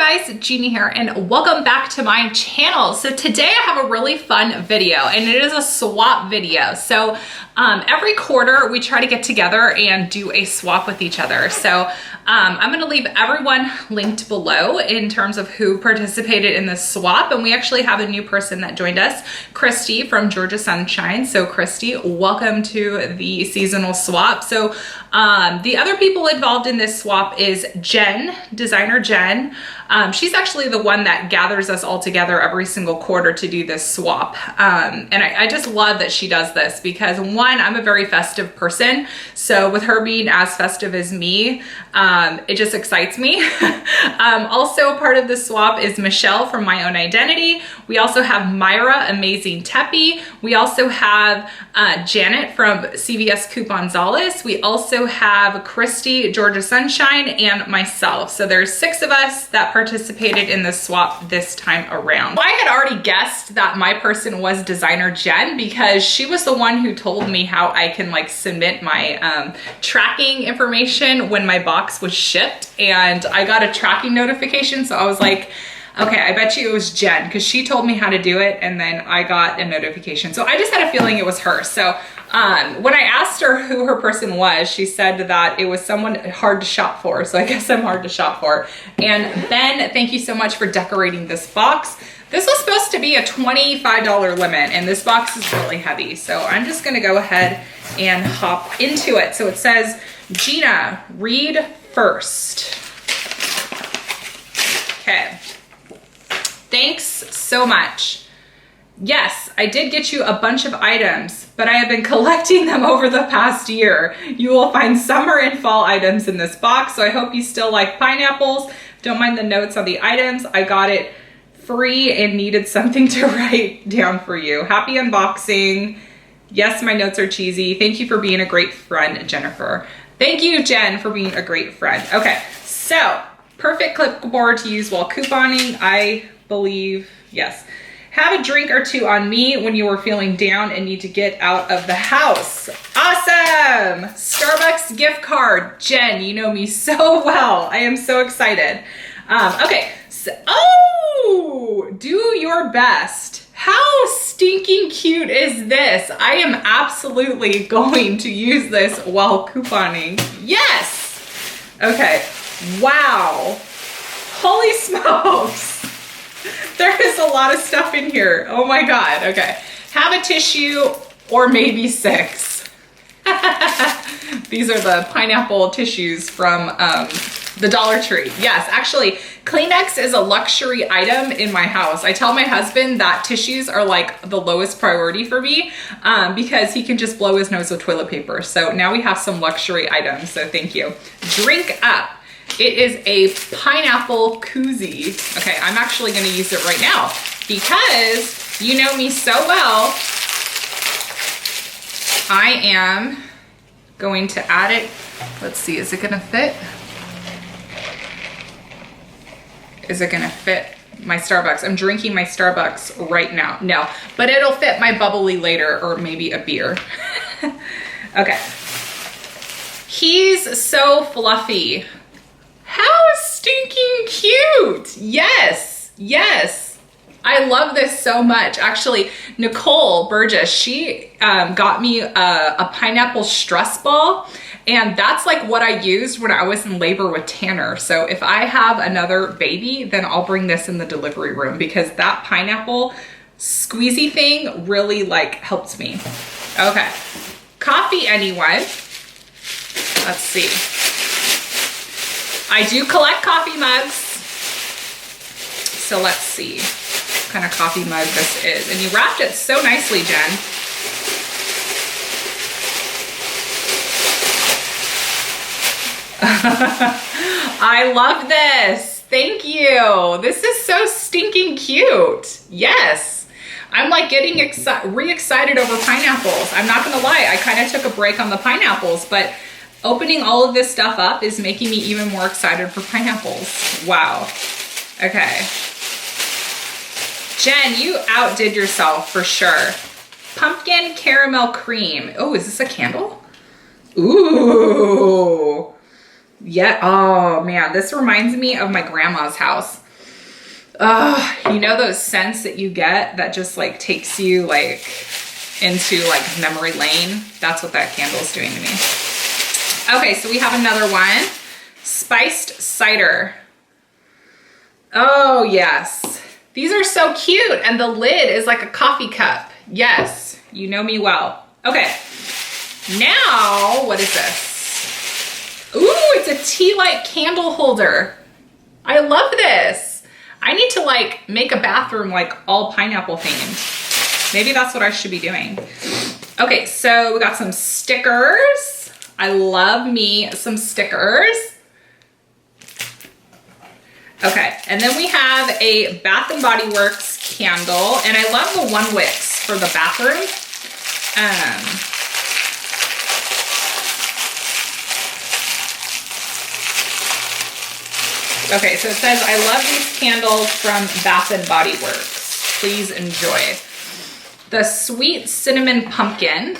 guys, Gina here, and welcome back to my channel. So today I have a really fun video, and it is a swap video. So every quarter we try to get together and do a swap with each other. So I'm gonna leave everyone linked below in terms of who participated in this swap. And we actually have a new person that joined us, Christy from Georgia Sunshine. So Christy, welcome to the seasonal swap. So the other people involved in this swap is Jen, designer Jen. She's actually the one that gathers us all together every single quarter to do this swap. And I just love that she does this because one, I'm a very festive person. So with her being as festive as me, it just excites me. Also part of the swap is Michelle from My Own Identity. We also have Myra, Amazing TEPI. We also have Janet from CVS Couponzales. We also have Christy, Georgia Sunshine, and myself. So there's 6 of us that participated in the swap this time around. I had already guessed that my person was designer Jen because she was the one who told me how I can like submit my tracking information when my box was shipped, and I got a tracking notification. So I was like, okay, I bet you it was Jen because she told me how to do it, and then I got a notification. So I just had a feeling it was her. So when I asked her who her person was, she said that it was someone hard to shop for. So I guess I'm hard to shop for. And Ben, thank you so much for decorating this box. This was supposed to be a $25 limit, and this box is really heavy. So I'm just gonna go ahead and hop into it. So it says, Gina, read first. Okay. Thanks so much. Yes, I did get you a bunch of items, but I have been collecting them over the past year. You will find summer and fall items in this box, so I hope you still like pineapples. Don't mind the notes on the items. I got it free and needed something to write down for you. Happy unboxing. Yes, my notes are cheesy. Thank you for being a great friend, Jennifer. Thank you, Jen, for being a great friend. Okay, so perfect clipboard to use while couponing, I believe, yes. Have a drink or two on me when you are feeling down and need to get out of the house. Awesome! Starbucks gift card. Jen, you know me so well. I am so excited. Okay, so, oh, do your best. How stinking cute is this? I am absolutely going to use this while couponing. Yes! Okay, wow. Holy smokes. There is a lot of stuff in here. Oh my God, okay. Have a tissue or maybe 6. These are the pineapple tissues from the Dollar Tree. Yes, actually, Kleenex is a luxury item in my house. I tell my husband that tissues are like the lowest priority for me because he can just blow his nose with toilet paper. So now we have some luxury items, so thank you. Drink up. It is a pineapple koozie. Okay, I'm actually gonna use it right now because you know me so well. I am going to add it. Let's see, is it gonna fit? Is it gonna fit my Starbucks? I'm drinking my Starbucks right now. No, but it'll fit my bubbly later or maybe a beer. Okay. He's so fluffy. How stinking cute. Yes, yes. I love this so much. Actually, Nicole Burgess, she got me a pineapple stress ball, and that's like what I used when I was in labor with Tanner. So if I have another baby, then I'll bring this in the delivery room because that pineapple squeezy thing really like helps me. Okay, coffee anyone? Let's see. I do collect coffee mugs. So let's see what kind of coffee mug this is. And you wrapped it so nicely, Jen. I love this. Thank you. This is so stinking cute. Yes. I'm like getting re-excited over pineapples. I'm not gonna lie, I kind of took a break on the pineapples, but opening all of this stuff up is making me even more excited for pineapples. Wow. Okay. Jen, you outdid yourself for sure. Pumpkin caramel cream. Oh, is this a candle? Ooh. Yeah. Oh man, this reminds me of my grandma's house. You know those scents that you get that just like takes you like into like memory lane? That's what that candle is doing to me. Okay, so we have another one. Spiced cider. Oh yes. These are so cute. And the lid is like a coffee cup. Yes, you know me well. Okay, now what is this? Ooh, it's a tea light candle holder. I love this. I need to like make a bathroom like all pineapple themed. Maybe that's what I should be doing. Okay, so we got some stickers. I love me some stickers. Okay, and then we have a Bath & Body Works candle, and I love the One Wicks for the bathroom. Okay, so it says, I love these candles from Bath & Body Works. Please enjoy. The Sweet Cinnamon Pumpkin.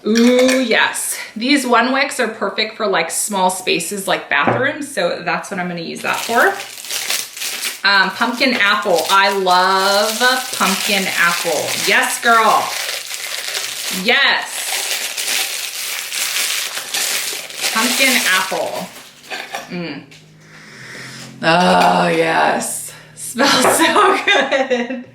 Ooh, yes. These One Wicks are perfect for like small spaces like bathrooms. So that's what I'm going to use that for. Pumpkin apple. I love pumpkin apple. Yes, girl. Yes. Pumpkin apple. Oh, yes. Smells so good.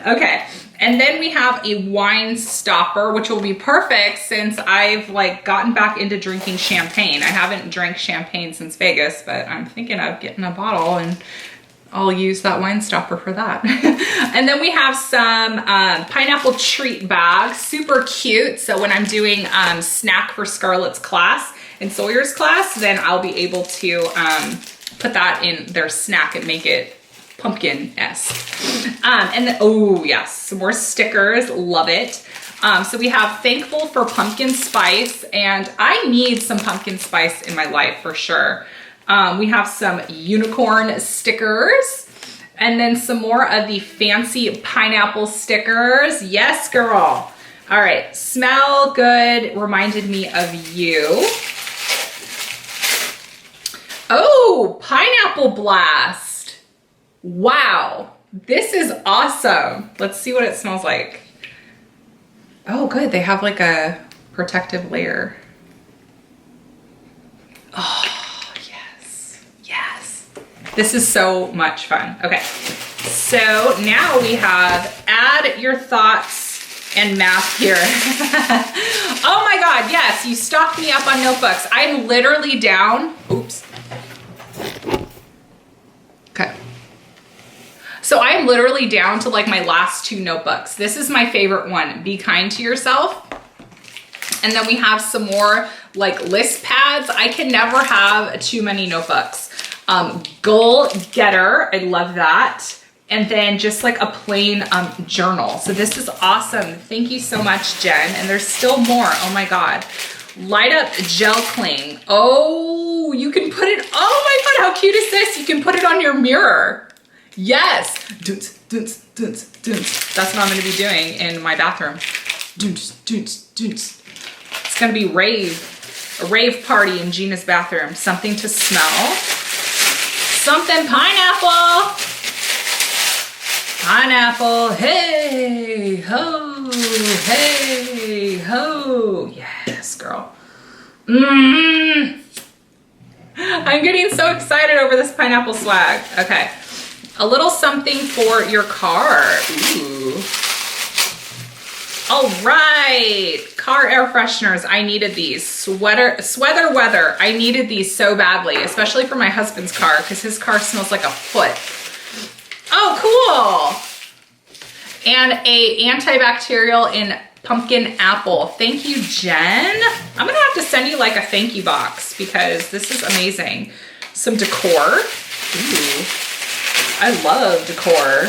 Okay. And then we have a wine stopper, which will be perfect since I've like gotten back into drinking champagne. I haven't drank champagne since Vegas, but I'm thinking of getting a bottle and I'll use that wine stopper for that. And then we have some pineapple treat bags, super cute. So when I'm doing snack for Scarlett's class and Sawyer's class, then I'll be able to put that in their snack and make it pumpkin-esque. And then, oh yes, some more stickers, love it. So we have thankful for pumpkin spice, and I need some pumpkin spice in my life for sure. We have some unicorn stickers, and then some more of the fancy pineapple stickers. Yes, girl. All right, smell good, reminded me of you. Oh, pineapple blast. Wow, this is awesome. Let's see what it smells like. Oh, good. They have like a protective layer. Oh, yes. Yes. This is so much fun. Okay, so now we have add your thoughts and math here. Oh my God, yes, you stocked me up on notebooks. I'm literally down. Oops. Okay. So I'm literally down to like my last 2 notebooks. This is my favorite one, Be Kind to Yourself. And then we have some more like list pads. I can never have too many notebooks. Goal Getter, I love that. And then just like a plain journal. So this is awesome. Thank you so much, Jen. And there's still more, oh my God. Light Up Gel Cling. Oh, you can put it, oh my God, how cute is this? You can put it on your mirror. Yes, dunce, dunce, dunce, dunce. That's what I'm gonna be doing in my bathroom. Dunce, dunce, dunce. It's gonna be a rave party in Gina's bathroom. Something to smell. Something pineapple. Pineapple, hey, ho, hey, ho. Yes, girl. I'm getting so excited over this pineapple swag. Okay. A little something for your car. Ooh. All right, car air fresheners. I needed these. Sweater weather. I needed these so badly, especially for my husband's car because his car smells like a foot. Oh, cool. And a antibacterial in pumpkin apple. Thank you, Jen. I'm gonna have to send you like a thank you box because this is amazing. Some decor. Ooh. I love decor.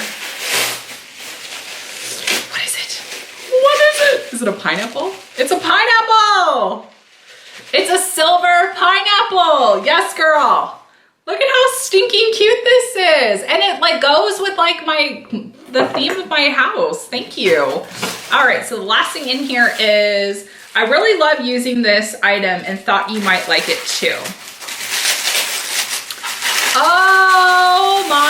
What is it? What is it? Is it a pineapple? It's a pineapple! It's a silver pineapple! Yes, girl! Look at how stinking cute this is. And it like goes with like the theme of my house. Thank you. All right, so the last thing in here is, I really love using this item and thought you might like it too. Oh my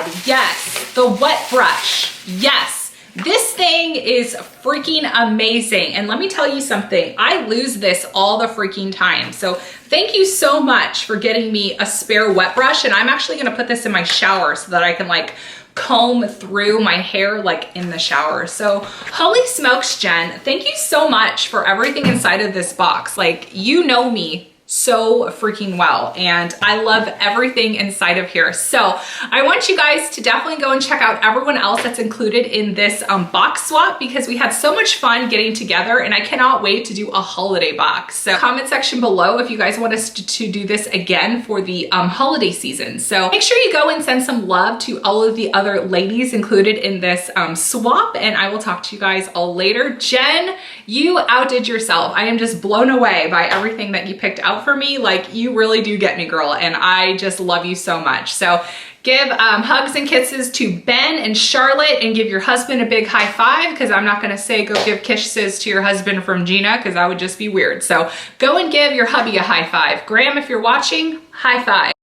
God, yes, the wet brush, yes. This thing is freaking amazing. And let me tell you something, I lose this all the freaking time. So thank you so much for getting me a spare wet brush. And I'm actually gonna put this in my shower so that I can like comb through my hair like in the shower. So holy smokes, Jen, thank you so much for everything inside of this box. Like, you know me so freaking well, and I love everything inside of here. So I want you guys to definitely go and check out everyone else that's included in this box swap, because we had so much fun getting together, and I cannot wait to do a holiday box. So comment section below if you guys want us to do this again for the holiday season. So make sure you go and send some love to all of the other ladies included in this swap, and I will talk to you guys all later. Jen, you outdid yourself. I am just blown away by everything that you picked out for me. Like, you really do get me, girl, and I just love you so much. So give hugs and kisses to Ben and Charlotte, and give your husband a big high five, because I'm not gonna say go give kisses to your husband from Gina, because that would just be weird. So go and give your hubby a high five. Graham, if you're watching, high five.